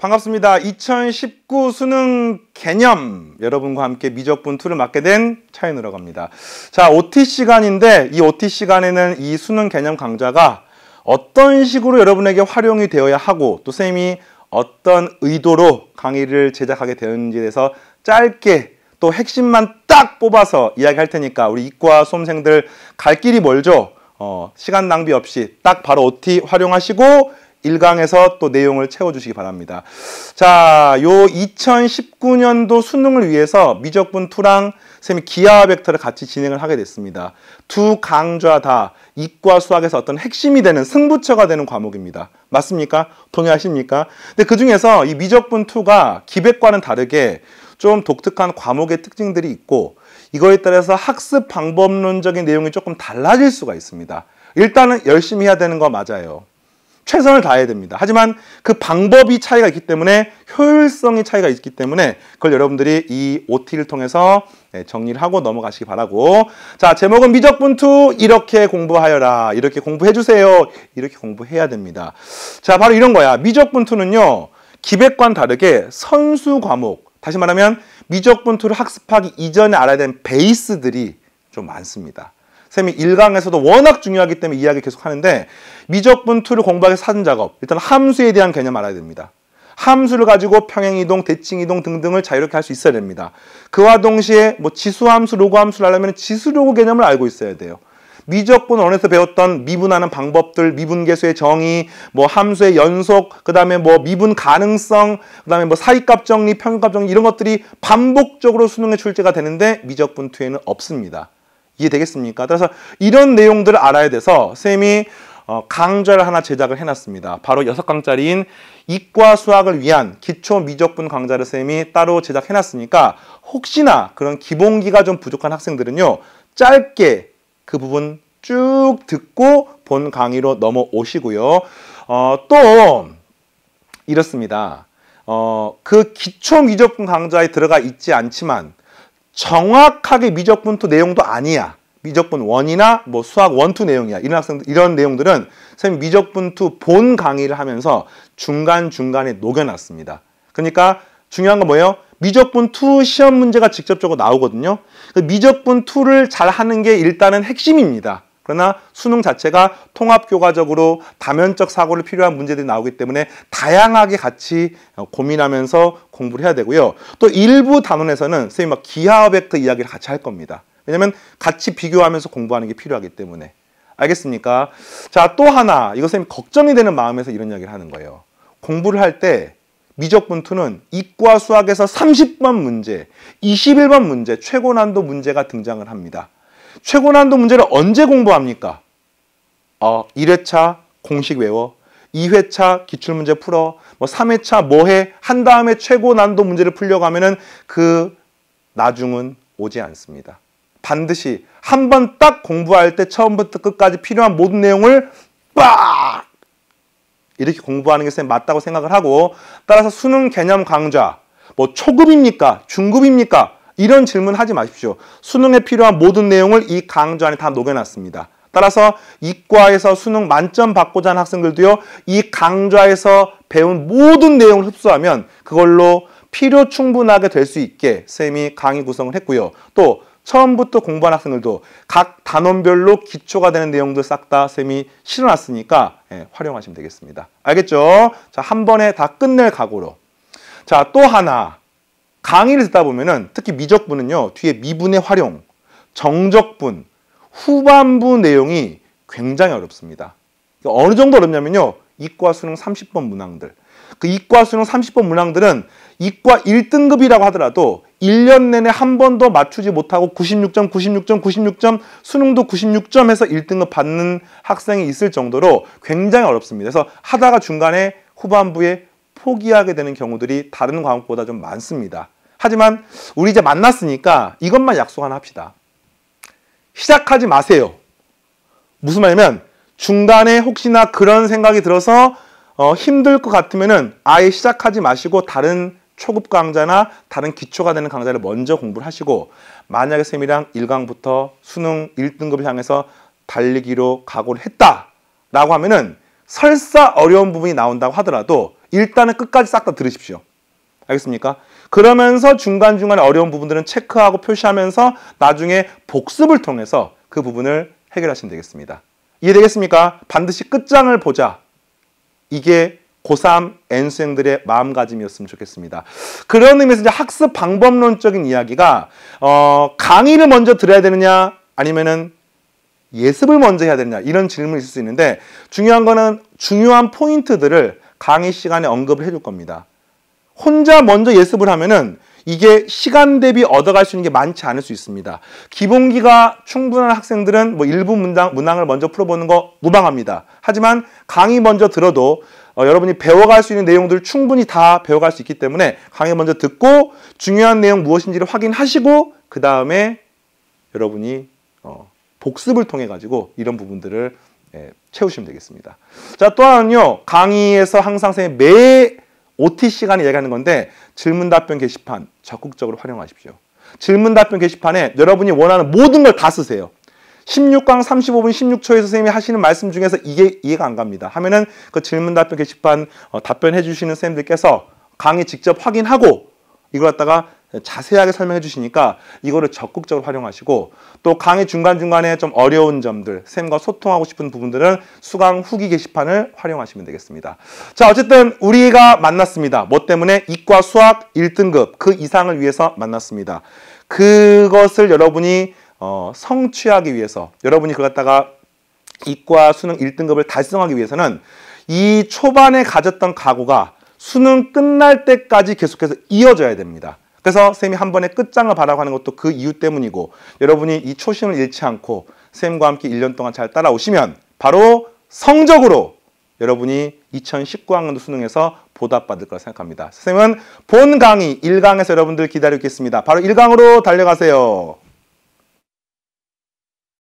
반갑습니다. 2019 수능 개념 여러분과 함께 미적분2를 맡게 된 차윤우라고 합니다. 자, OT 시간인데 이 OT 시간에는 이 수능 개념 강좌가 어떤 식으로 여러분에게 활용이 되어야 하고 또 쌤이 어떤 의도로 강의를 제작하게 되었는지에 대해서 짧게 또 핵심만 딱 뽑아서 이야기할 테니까 우리 이과 수험생들 갈 길이 멀죠? 시간 낭비 없이 딱 바로 OT 활용하시고 1강에서 또 내용을 채워주시기 바랍니다. 자, 요 2019년도 수능을 위해서 미적분2랑 쌤이 기하와 벡터를 같이 진행을 하게 됐습니다. 두 강좌 다 이과 수학에서 어떤 핵심이 되는 승부처가 되는 과목입니다. 맞습니까? 동의하십니까? 근데 그 중에서 이 미적분2가 기백과는 다르게 좀 독특한 과목의 특징들이 있고 이거에 따라서 학습 방법론적인 내용이 조금 달라질 수가 있습니다. 일단은 열심히 해야 되는 거 맞아요. 최선을 다해야 됩니다. 하지만 그 방법이 차이가 있기 때문에 효율성이 차이가 있기 때문에 그걸 여러분들이 이 OT를 통해서 정리를 하고 넘어가시기 바라고. 자, 제목은 미적분2 이렇게 공부하여라. 이렇게 공부해주세요. 이렇게 공부해야 됩니다. 자, 바로 이런 거야. 미적분2는요. 기백과는 다르게 선수 과목. 다시 말하면 미적분2를 학습하기 이전에 알아야 되는 베이스들이 좀 많습니다. 쌤이 1강에서도 워낙 중요하기 때문에 이야기 계속 하는데 미적분2를 공부하기 사전 작업, 일단 함수에 대한 개념 알아야 됩니다. 함수를 가지고 평행이동, 대칭이동 등등을 자유롭게 할 수 있어야 됩니다. 그와 동시에 뭐 지수함수, 로그함수를 하려면 지수로그 개념을 알고 있어야 돼요. 미적분 원에서 배웠던 미분하는 방법들, 미분계수의 정의, 뭐 함수의 연속, 그 다음에 뭐 미분 가능성, 그 다음에 뭐 사이값 정리, 평균값 정리 이런 것들이 반복적으로 수능에 출제가 되는데 미적분2에는 없습니다. 이해되겠습니까? 그래서 이런 내용들을 알아야 돼서 쌤이 강좌를 하나 제작을 해놨습니다. 바로 6강짜리인 이과 수학을 위한 기초 미적분 강좌를 쌤이 따로 제작해놨으니까 혹시나 그런 기본기가 좀 부족한 학생들은요. 짧게 그 부분 쭉 듣고 본 강의로 넘어오시고요. 또 이렇습니다. 그 기초 미적분 강좌에 들어가 있지 않지만 정확하게 미적분2 내용도 아니야. 미적분 1이나 뭐 수학 1, 2 내용이야. 이런 학생들, 이런 내용들은 선생님 미적분2 본 강의를 하면서 중간중간에 녹여놨습니다. 그러니까 중요한 건 뭐예요? 미적분2 시험 문제가 직접적으로 나오거든요. 미적분2를 잘 하는 게 일단은 핵심입니다. 그러나 수능 자체가 통합교과적으로 다면적 사고를 필요한 문제들이 나오기 때문에 다양하게 같이 고민하면서 공부를 해야 되고요. 또 일부 단원에서는 선생님 막 기하와 벡터 이야기를 같이 할 겁니다. 왜냐면 같이 비교하면서 공부하는 게 필요하기 때문에. 알겠습니까? 자, 또 하나 이거 선생님 걱정이 되는 마음에서 이런 이야기를 하는 거예요. 공부를 할 때 미적분2는 이과 수학에서 30번 문제, 21번 문제, 최고 난도 문제가 등장을 합니다. 최고 난도 문제를 언제 공부합니까? 1회차 공식 외워, 2회차 기출문제 풀어, 뭐 3회차 뭐해 한 다음에 최고 난도 문제를 풀려고 하면은 그 나중은 오지 않습니다. 반드시 한 번 딱 공부할 때 처음부터 끝까지 필요한 모든 내용을 빡! 이렇게 공부하는 게 쌤 맞다고 생각을 하고 따라서 수능 개념 강좌 뭐 초급입니까? 중급입니까? 이런 질문 하지 마십시오. 수능에 필요한 모든 내용을 이 강좌 안에 다 녹여놨습니다. 따라서 이과에서 수능 만점 받고자 하는 학생들도요. 이 강좌에서 배운 모든 내용을 흡수하면 그걸로 필요 충분하게 될 수 있게 쌤이 강의 구성을 했고요. 또 처음부터 공부한 학생들도 각 단원별로 기초가 되는 내용들 싹 다 쌤이 실어놨으니까 활용하시면 되겠습니다. 알겠죠? 자, 한 번에 다 끝낼 각오로. 자, 또 하나. 강의를 듣다 보면은 특히 미적분은요. 뒤에 미분의 활용, 정적분, 후반부 내용이 굉장히 어렵습니다. 어느 정도 어렵냐면요. 이과 수능 30번 문항들. 그 이과 수능 30번 문항들은 이과 1등급이라고 하더라도 1년 내내 한 번도 맞추지 못하고 96점, 96점, 96점, 수능도 96점 해서 1등급 받는 학생이 있을 정도로 굉장히 어렵습니다. 그래서 하다가 중간에 후반부에 포기하게 되는 경우들이 다른 과목보다 좀 많습니다. 하지만 우리 이제 만났으니까 이것만 약속 하나 합시다. 시작하지 마세요. 무슨 말이냐면 중간에 혹시나 그런 생각이 들어서 힘들 것 같으면은 아예 시작하지 마시고 다른 초급 강좌나 다른 기초가 되는 강좌를 먼저 공부를 하시고 만약에 쌤이랑 1강부터 수능 1등급을 향해서 달리기로 각오를 했다라고 하면은 설사 어려운 부분이 나온다고 하더라도 일단은 끝까지 싹 다 들으십시오. 알겠습니까? 그러면서 중간중간에 어려운 부분들은 체크하고 표시하면서 나중에 복습을 통해서 그 부분을 해결하시면 되겠습니다. 이해되겠습니까? 반드시 끝장을 보자. 이게 고3 N수생들의 마음가짐이었으면 좋겠습니다. 그런 의미에서 이제 학습 방법론적인 이야기가 강의를 먼저 들어야 되느냐 아니면은 예습을 먼저 해야 되느냐 이런 질문이 있을 수 있는데 중요한 거는 중요한 포인트들을 강의 시간에 언급을 해줄 겁니다. 혼자 먼저 예습을 하면은 이게 시간 대비 얻어갈 수 있는 게 많지 않을 수 있습니다. 기본기가 충분한 학생들은 뭐 일부 문항을 먼저 풀어보는 거 무방합니다. 하지만 강의 먼저 들어도 여러분이 배워갈 수 있는 내용들을 충분히 다 배워갈 수 있기 때문에 강의 먼저 듣고 중요한 내용 무엇인지를 확인하시고 그 다음에 여러분이 복습을 통해 가지고 이런 부분들을 채우시면 되겠습니다. 자, 또 하나는요. 강의에서 항상 매 OT 시간에 얘기하는 건데 질문 답변 게시판 적극적으로 활용하십시오. 질문 답변 게시판에 여러분이 원하는 모든 걸 다 쓰세요. 16강 35분 16초에 선생님이 하시는 말씀 중에서 이게 이해가 안 갑니다. 하면은 그 질문 답변 게시판 답변해 주시는 선생님들께서 강의 직접 확인하고 이걸 갖다가 자세하게 설명해 주시니까 이거를 적극적으로 활용하시고 또 강의 중간중간에 좀 어려운 점들, 쌤과 소통하고 싶은 부분들은 수강 후기 게시판을 활용하시면 되겠습니다. 자, 어쨌든 우리가 만났습니다. 뭐 때문에? 이과 수학 1등급 그 이상을 위해서 만났습니다. 그것을 여러분이 성취하기 위해서 여러분이 그걸 갖다가 이과 수능 1등급을 달성하기 위해서는 이 초반에 가졌던 각오가 수능 끝날 때까지 계속해서 이어져야 됩니다. 그래서 쌤이 한 번에 끝장을 봐라고 하는 것도 그 이유 때문이고 여러분이 이 초심을 잃지 않고 쌤과 함께 1년 동안 잘 따라오시면 바로 성적으로 여러분이 2019학년도 수능에서 보답받을 거라 생각합니다. 쌤은 본 강의 1강에서 여러분들 기다리고 있겠습니다. 바로 1강으로 달려가세요.